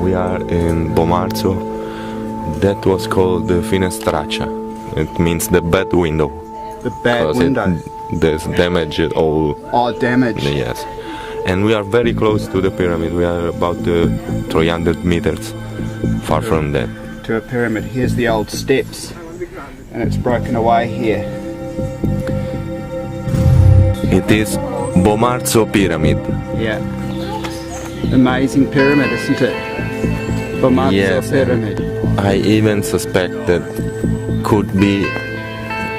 We are in Bomarzo. That was called the finestraccia. It means the bad window. The bad window. There's damage all. Oh, damage. Yes. And we are very close to the pyramid. We are about 300 meters far from that. To a pyramid. Here's the old steps, and it's broken away here. It is Bomarzo Pyramid. Yeah. Amazing pyramid, isn't it? Bomarzo Yes. Pyramid. I even suspect that could be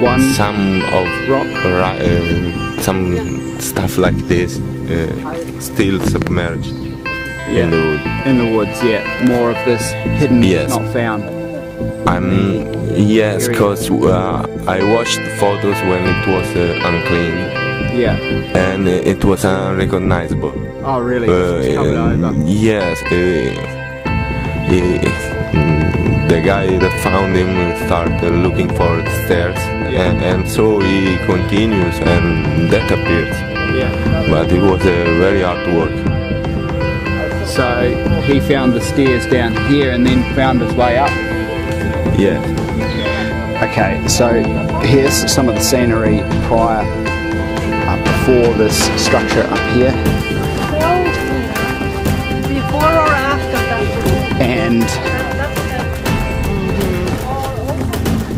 One some of rock. some stuff like this still submerged in the wood. In the woods, yeah. More of this hidden, Yes. not found. Yes, because I watched photos when it was unclean Yeah. and it was unrecognizable. Oh, really? It's covered over. Yes, the guy that found him started looking for the stairs, and so he continues and that appears. Yeah. But it was very hard work. So he found the stairs down here and then found his way up. Yes. Okay, so here's some of the scenery prior, before this structure up here. Before or after that? And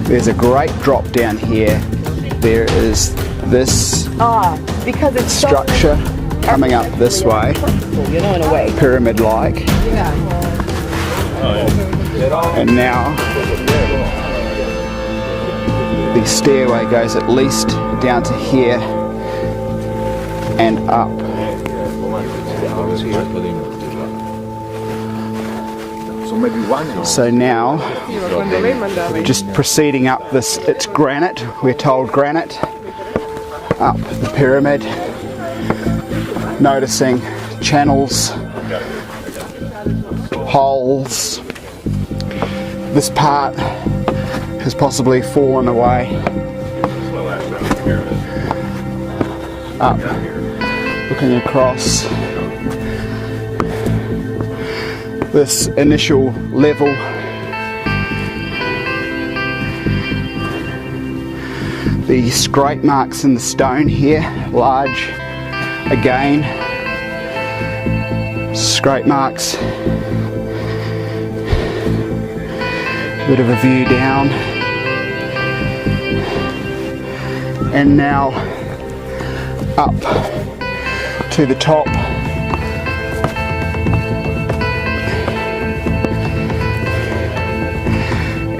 there's a great drop down here. There is this Because it's structure coming up this way, you know, in a way. pyramid-like. And now the stairway goes at least down to here and up. So now, just proceeding up this, it's granite, we're told granite, up the pyramid, noticing channels, holes. This part has possibly fallen away. Up, looking across this initial level. The scrape marks in the stone here, large again. Scrape marks. Bit of a view down. And now up to the top.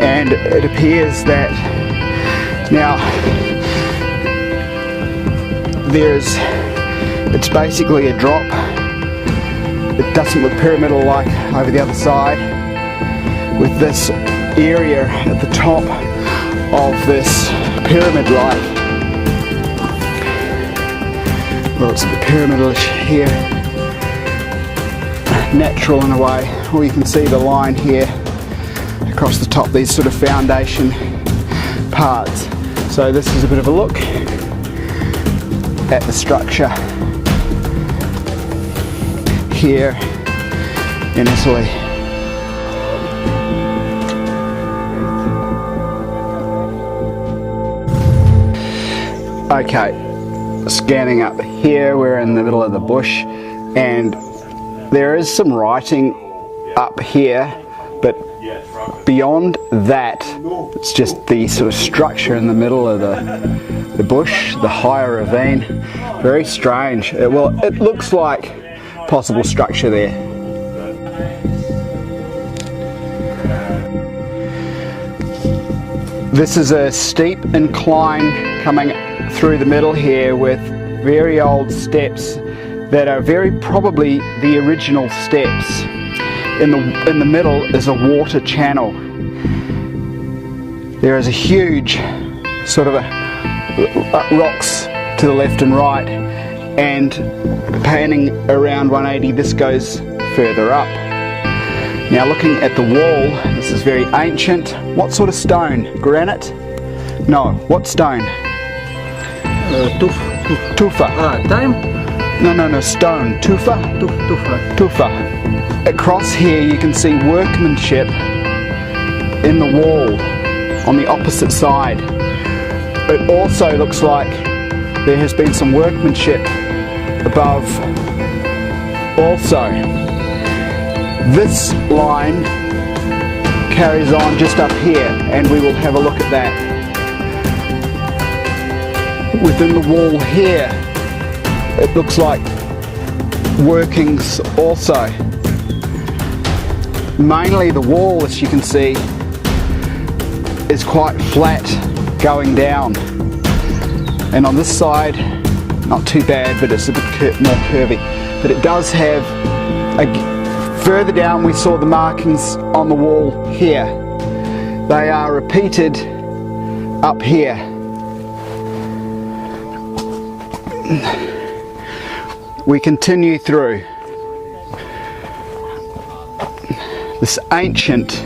And it appears that now it's basically a drop. It doesn't look pyramidal like over the other side, with this area at the top of this pyramid-like. Well, it's a bit pyramidal-ish here, natural in a way. Or you can see the line here across the top, these sort of foundation parts. So this is a bit of a look at the structure here in Italy. Okay, scanning up here, we're in the middle of the bush, and there is some writing up here But beyond that, it's just the sort of structure in the middle of the bush, the higher ravine. Very strange. Well, it looks like possible structure there. This is a steep incline coming through the middle here with very old steps that are very probably the original steps. In the middle is a water channel. There is a huge sort of rocks to the left and right, and panning around 180 this goes further up. Now looking at the wall, this is very ancient. What sort of stone? Granite? No, what stone? Tufa. Time? No, stone. Tufa? Tufa. Across here you can see workmanship in the wall on the opposite side. It also looks like there has been some workmanship above also. This line carries on just up here, and we will have a look at that. Within the wall here, it looks like workings also. Mainly the wall, as you can see, is quite flat going down. And on this side, not too bad, but it's a bit more curvy. But it does have, further down we saw the markings on the wall here. They are repeated up here. We continue through this ancient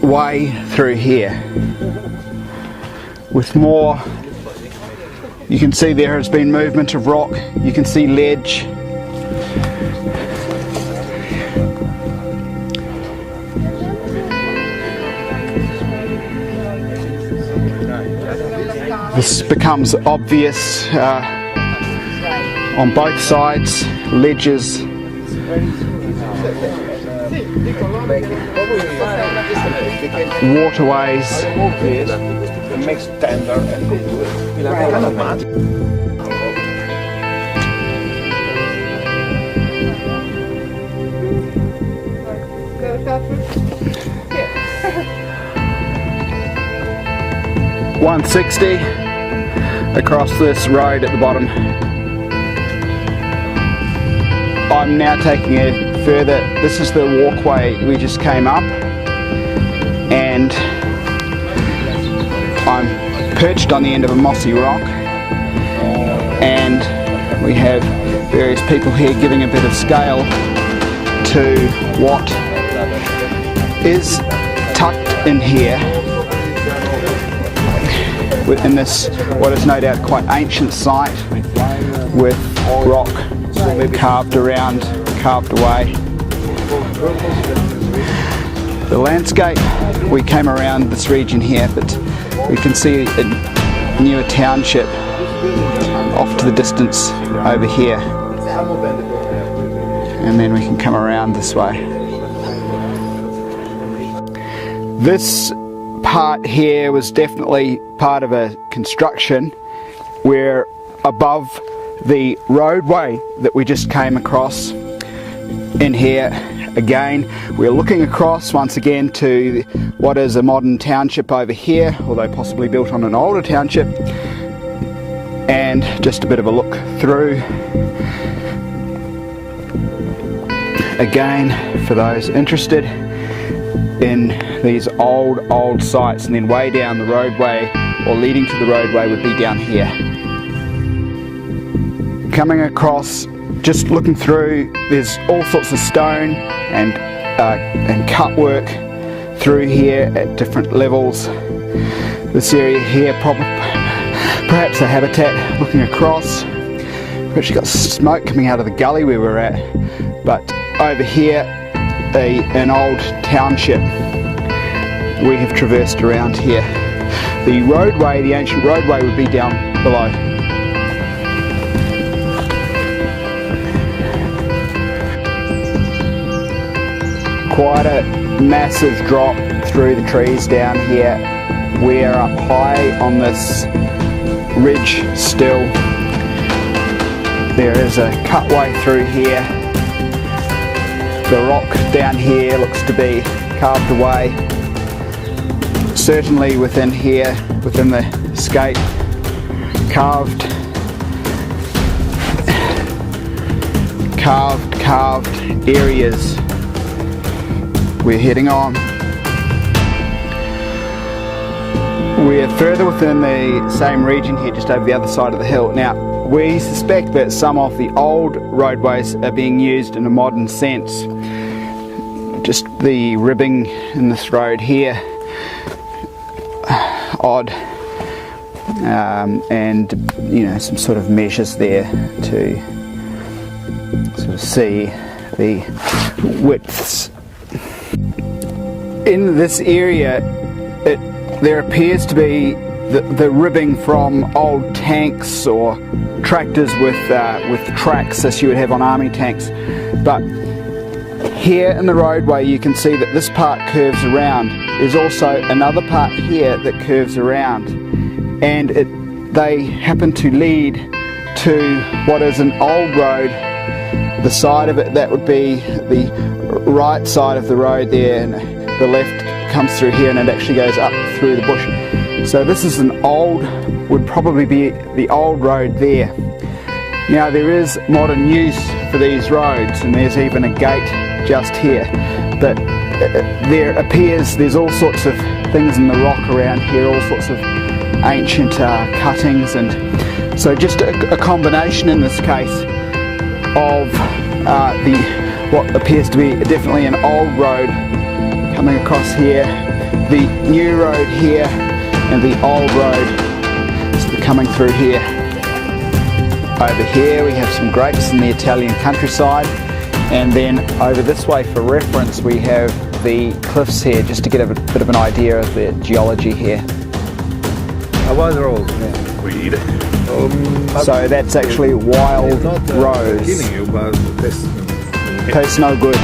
way through here with more. You can see there has been movement of rock. You can see ledge. This becomes obvious on both sides, ledges. Waterways. Makes tender and 160 across this road at the bottom. I'm now taking it further. This is the walkway we just came up, and I'm perched on the end of a mossy rock, and we have various people here giving a bit of scale to what is tucked in here within this, what is no doubt quite ancient site with rock carved around, carved away. The landscape, we came around this region here, but we can see a newer township off to the distance over here, and then we can come around this way. This part here was definitely part of a construction. We're above the roadway that we just came across in here. Again, we're looking across once again to what is a modern township over here, although possibly built on an older township, and just a bit of a look through again for those interested in these old sites. And then way down the roadway, or leading to the roadway, would be down here. Coming across, just looking through, there's all sorts of stone and cut work through here at different levels. This area here, perhaps a habitat. Looking across, we've actually got smoke coming out of the gully we were at, but over here an old township we have traversed around here. The roadway, the ancient roadway, would be down below. quite a massive drop through the trees down here. We're up high on this ridge still. There is a cutway through here. The rock down here looks to be carved away. Certainly within here, within the scape, carved areas. We're heading on. We're further within the same region here, just over the other side of the hill. Now, we suspect that some of the old roadways are being used in a modern sense. Just the ribbing in this road here, odd, and you know, some sort of measures there to sort of see the widths. In this area, there appears to be the ribbing from old tanks or tractors with tracks, as you would have on army tanks. But here in the roadway you can see that this part curves around. There's also another part here that curves around, and they happen to lead to what is an old road. The side of it, that would be the right side of the road there, and the left comes through here and it actually goes up through the bush. So this is an old, would probably be the old road there. Now there is modern use for these roads, and there's even a gate just here, but there appears there's all sorts of things in the rock around here, all sorts of ancient cuttings, and so just a combination in this case of what appears to be definitely an old road coming across here, the new road here, and the old road coming through here. Over here we have some grapes in the Italian countryside, and then over this way for reference we have the cliffs here, just to get a bit of an idea of the geology here. A wild rose. Weed. So that's actually wild rose. Killing you, but tastes no good.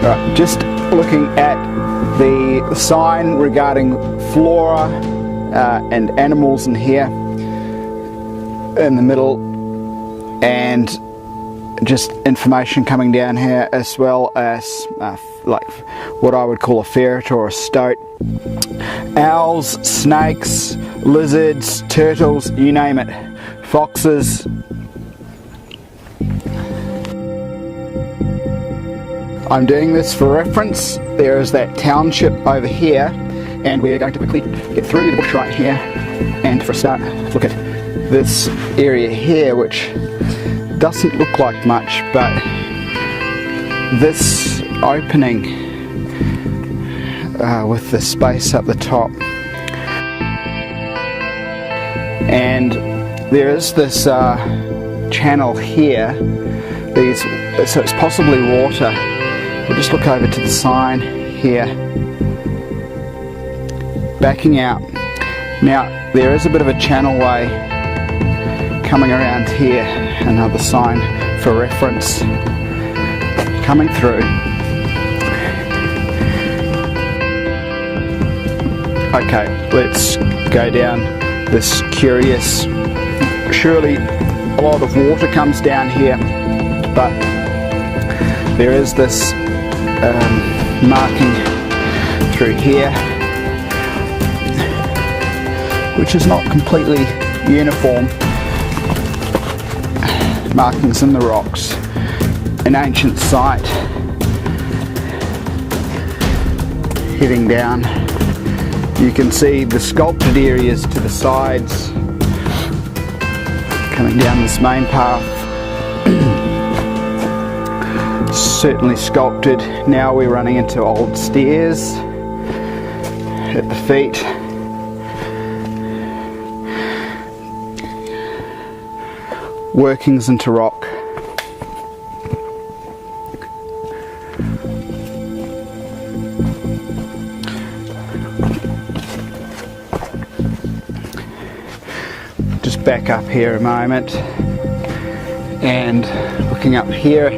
Right, just looking at the sign regarding flora and animals in here in the middle, and just information coming down here, as well as like what I would call a ferret or a stoat. Owls, snakes, lizards, turtles, you name it. Foxes. I'm doing this for reference. There is that township over here, and we're going to quickly get through the bush right here, and for a start look at this area here, which doesn't look like much, but this opening with the space up the top, and there is this channel here, so it's possibly water. We'll just look over to the sign here, backing out. Now there is a bit of a channel way coming around here, another sign for reference coming through. Okay, let's go down this curious, surely a lot of water comes down here, but there is this marking through here, which is not completely uniform. Markings in the rocks, an ancient site. Heading down, you can see the sculpted areas to the sides coming down this main path. Certainly sculpted. Now we're running into old stairs at the feet. Workings into rock. Just back up here a moment, and looking up here,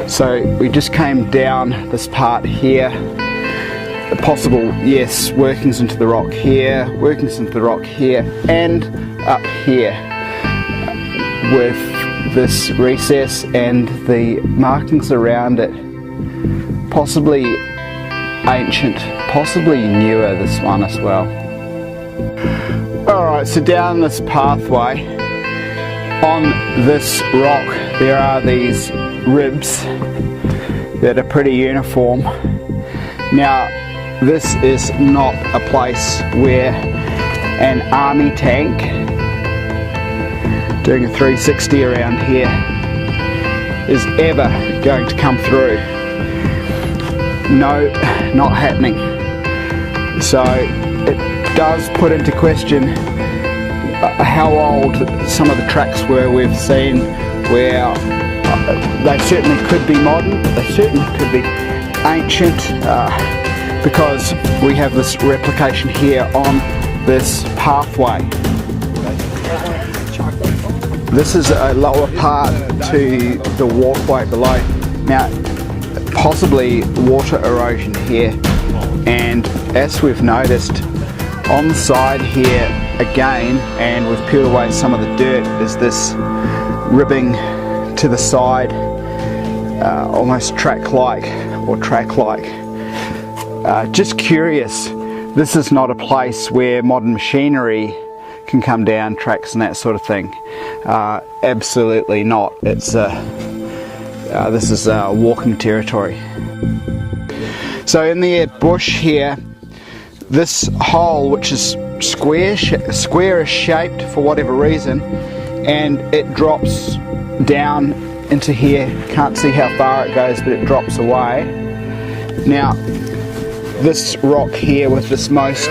So we just came down this part here. The possible, yes, workings into the rock here, workings into the rock here, and up here with this recess and the markings around it. Possibly ancient, possibly newer, this one as well. Alright, so down this pathway, on this rock, there are these ribs that are pretty uniform. Now, this is not a place where an army tank doing a 360 around here is ever going to come through. No, not happening. So it does put into question how old some of the tracks were we've seen, where they certainly could be modern, but they certainly could be ancient, because we have this replication here on this pathway. This is a lower part to the walkway below. Now, possibly water erosion here, and as we've noticed on the side here again, and we've peeled away some of the dirt, is this ribbing to the side, almost track-like or track-like. Just curious, this is not a place where modern machinery can come down tracks and that sort of thing. Absolutely not. It's this is walking territory. So in the bush here, this hole, which is squarish shaped for whatever reason, and it drops down into here. Can't see how far it goes, but it drops away. Now, this rock here with this most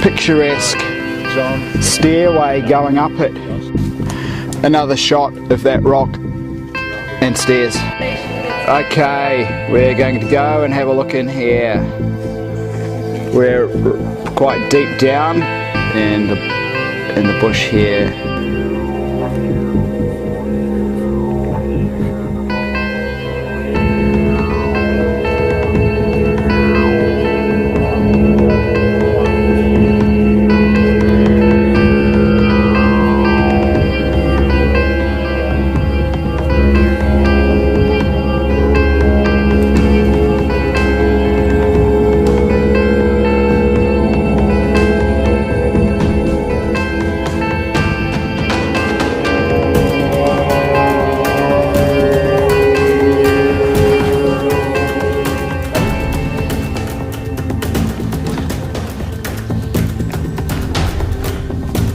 picturesque stairway going up it. Another shot of that rock and stairs. Okay, we're going to go and have a look in here. We're quite deep down in the bush here.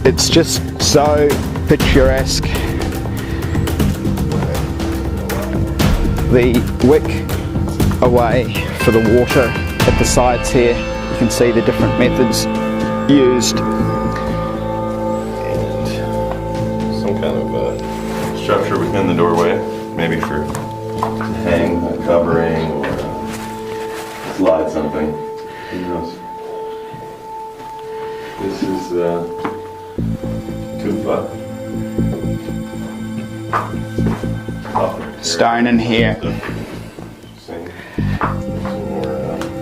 It's just so picturesque. The wick away for the water at the sides here. You can see the different methods used. And some kind of structure within the doorway, maybe for to hang a covering or slide something. Who knows? This is tufa. Stone in here.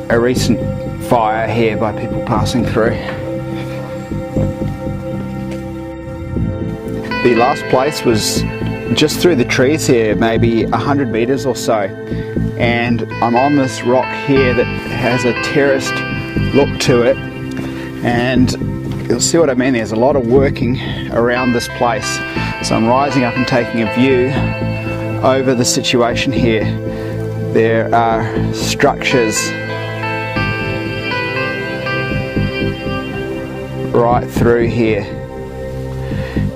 A recent fire here by people passing through. The last place was just through the trees here, maybe 100 meters or so, and I'm on this rock here that has a terraced look to it, and you'll see what I mean. There's a lot of working around this place, so I'm rising up and taking a view over the situation here. There are structures right through here,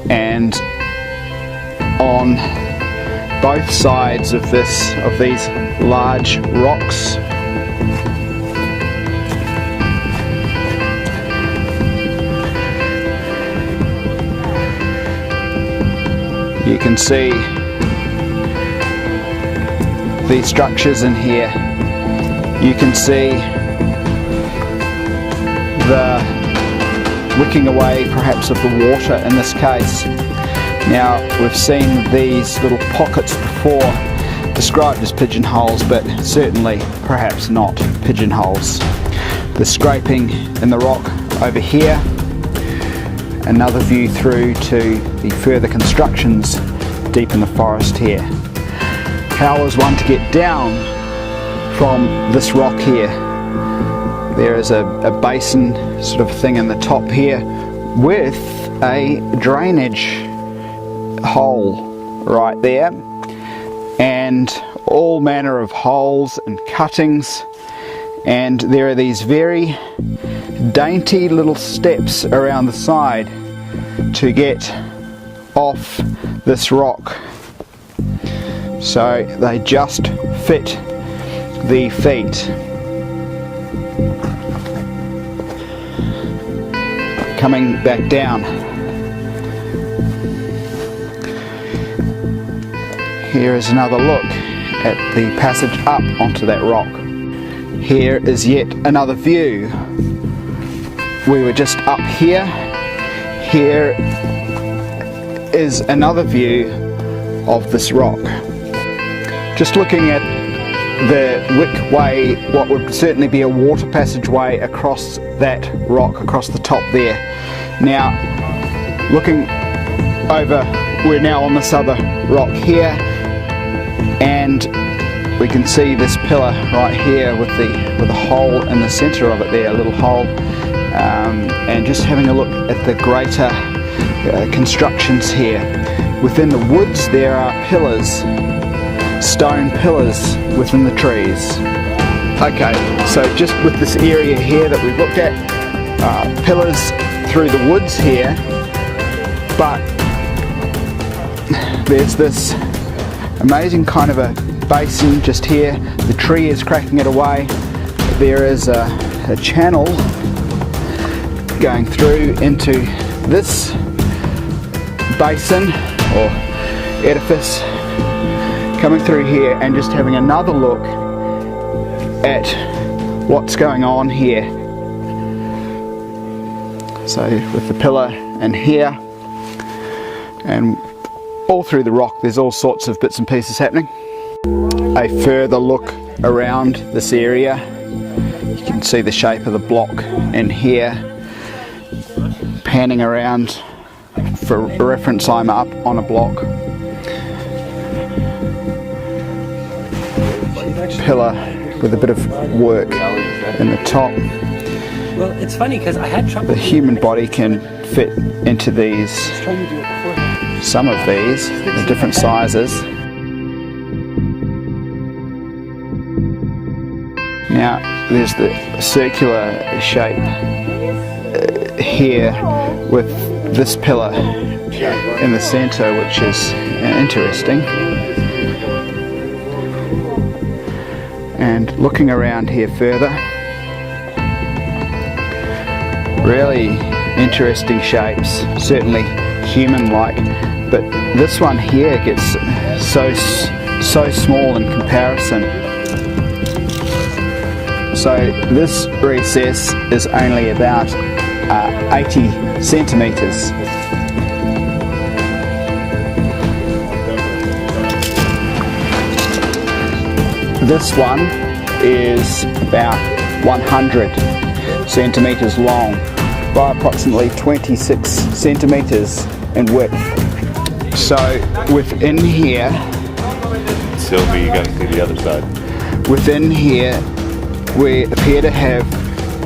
and on both sides of these large rocks you can see these structures in here. You can see the wicking away perhaps of the water in this case. Now, we've seen these little pockets before. described as pigeonholes, but certainly perhaps not pigeonholes. The scraping in the rock over here, another view through to the further constructions deep in the forest here. How is one to get down from this rock here? There is a basin sort of thing in the top here with a drainage hole right there, and all manner of holes and cuttings, and there are these very dainty little steps around the side to get off this rock, so they just fit the feet. Coming back down, here is another look at the passage up onto that rock. Here is yet another view. We were just up here. Here is another view of this rock. Just looking at the Wick Way, what would certainly be a water passageway across that rock, across the top there. Now, looking over, we're now on this other rock here, and we can see this pillar right here with a hole in the centre of it there, a little hole, and just having a look at the greater constructions here. Within the woods there are pillars, stone pillars within the trees. Okay, so just with this area here that we've looked at, pillars through the woods here, but there's this amazing kind of a basin just here. The tree is cracking it away. There is a channel going through into this basin or edifice, coming through here and just having another look at what's going on here. So with the pillar and here and all through the rock, there's all sorts of bits and pieces happening. A further look around this area, you can see the shape of the block in here. Panning around, for reference, I'm up on a block. Pillar with a bit of work in the top. Well, it's funny because I had trouble. The human body can fit into these, some of these, the different sizes. Now, there's the circular shape here with this pillar in the centre, which is interesting. And looking around here further, really interesting shapes, certainly human-like, but this one here gets so small in comparison. So this recess is only about 80 centimetres. This one is about 100 centimetres long by approximately 26 centimetres in width. So within here, Sylvie, you gotta see the other side. Within here we appear to have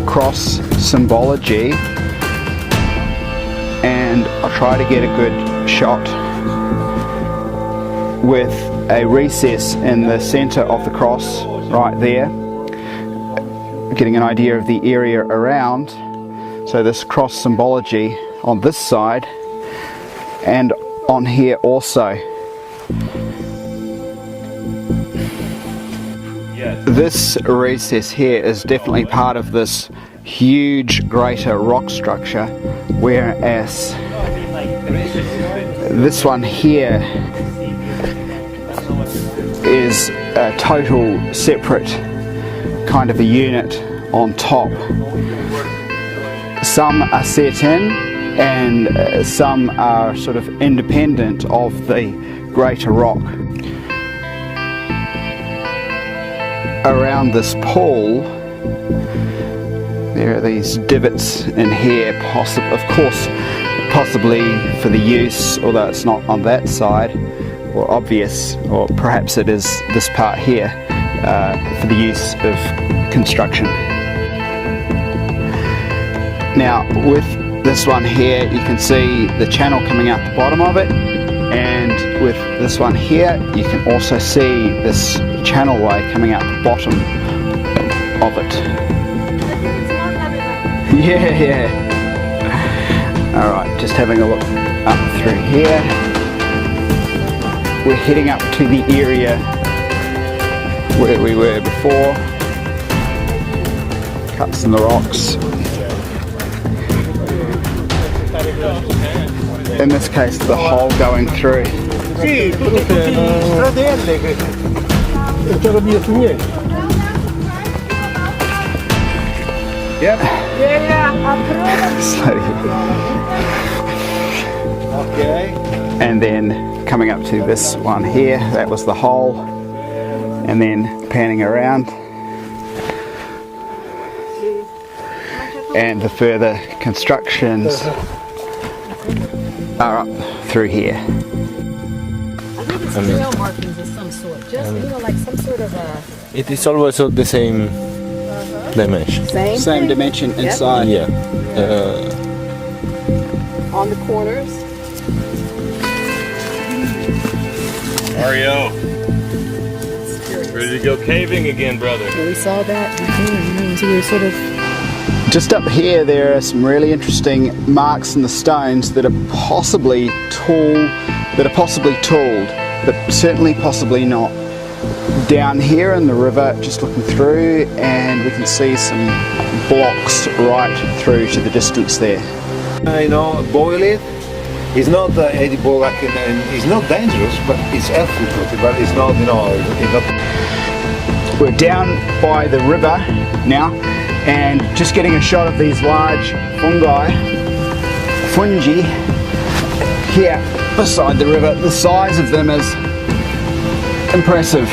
cross symbology, and I'll try to get a good shot with a recess in the centre of the cross right there, getting an idea of the area around. So this cross symbology on this side and on here also. This recess here is definitely part of this huge greater rock structure, whereas this one here is a total separate kind of a unit on top. Some are set in and some are sort of independent of the greater rock. around this pool, there are these divots in here, of course, possibly for the use, although it's not on that side, or obvious, or perhaps it is this part here, for the use of construction. Now, with this one here, you can see the channel coming out the bottom of it, and with this one here, you can also see this channelway coming out the bottom of it. Yeah. Alright, just having a look up through here. We're heading up to the area where we were before. Cuts in the rocks. In this case, the hole going through. Yep. Okay. And then coming up to this one here, that was the hole. And then panning around. And the further constructions are up through here. I think it's trail markings of some sort. Just, you know, like some sort of a... It is also the same dimension. Same dimension inside. Yeah. On the corners. Mario, ready to go caving again, brother? We saw that before, you know, so we were sort of... Just up here, there are some really interesting marks in the stones that are possibly tooled, but certainly possibly not. Down here in the river, just looking through, and we can see some blocks right through to the distance there. You know, boil it. It's not edible, like, and it's not dangerous, but it's helpful. But it's not, you know, it's not. We're down by the river now, and just getting a shot of these large fungi here beside the river. The size of them is impressive.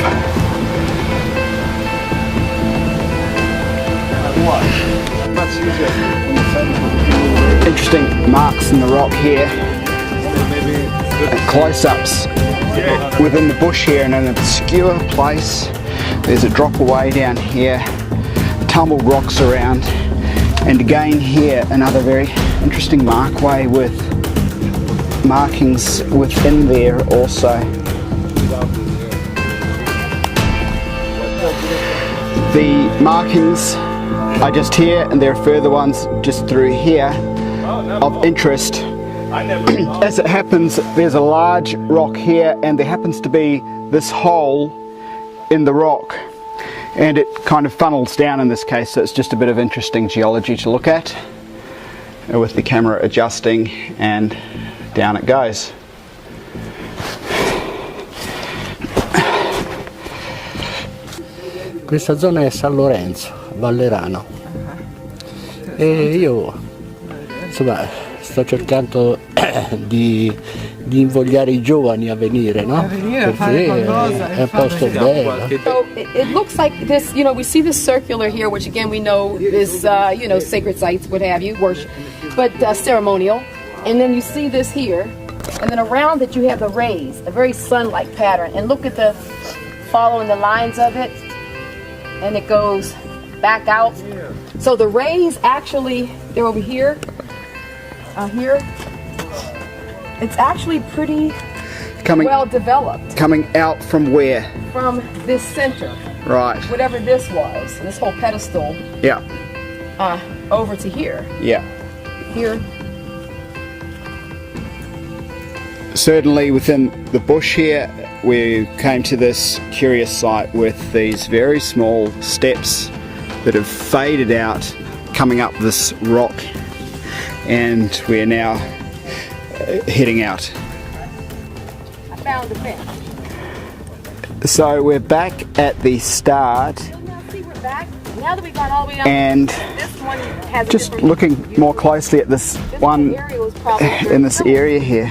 Interesting marks in the rock here, close-ups within the bush here in an obscure place. There's a drop away down here, tumbled rocks around, and again here another very interesting markway with markings within there also. The markings are just here, and there are further ones just through here of interest. As it happens, there's a large rock here, and there happens to be this hole in the rock, and it kind of funnels down in this case, so it's just a bit of interesting geology to look at with the camera adjusting, and down it goes. Questa zona è San Lorenzo, Vallerano, e io insomma sto cercando di invogliare I giovani a venire, no? Perché è un posto bello. So it looks like this, you know, we see this circular here, which again we know is, you know, sacred sites, what have you, worship, but ceremonial. And then you see this here, and then around it you have the rays, a very sun-like pattern. And look at the, following the lines of it, and it goes back out. So the rays actually, they're over here, here. It's actually pretty well developed. Coming out from where? From this center. Right. Whatever this was, this whole pedestal. Yeah. Over to here. Yeah. Here. Certainly within the bush here, we came to this curious site with these very small steps that have faded out coming up this rock, and we're now heading out. I found the fence. So we're back at the start, Now see, we're back. Now that we got all the way up, and this one has just looking more closely at this one in this area here,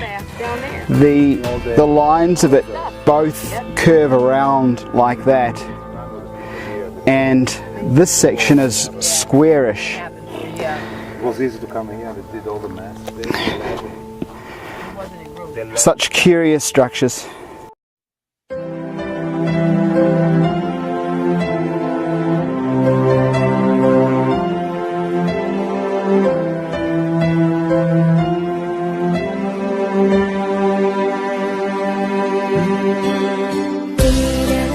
the lines of it both curve around like that, and this section is squarish. It was easy to come here. They did all the math. Such curious structures. Did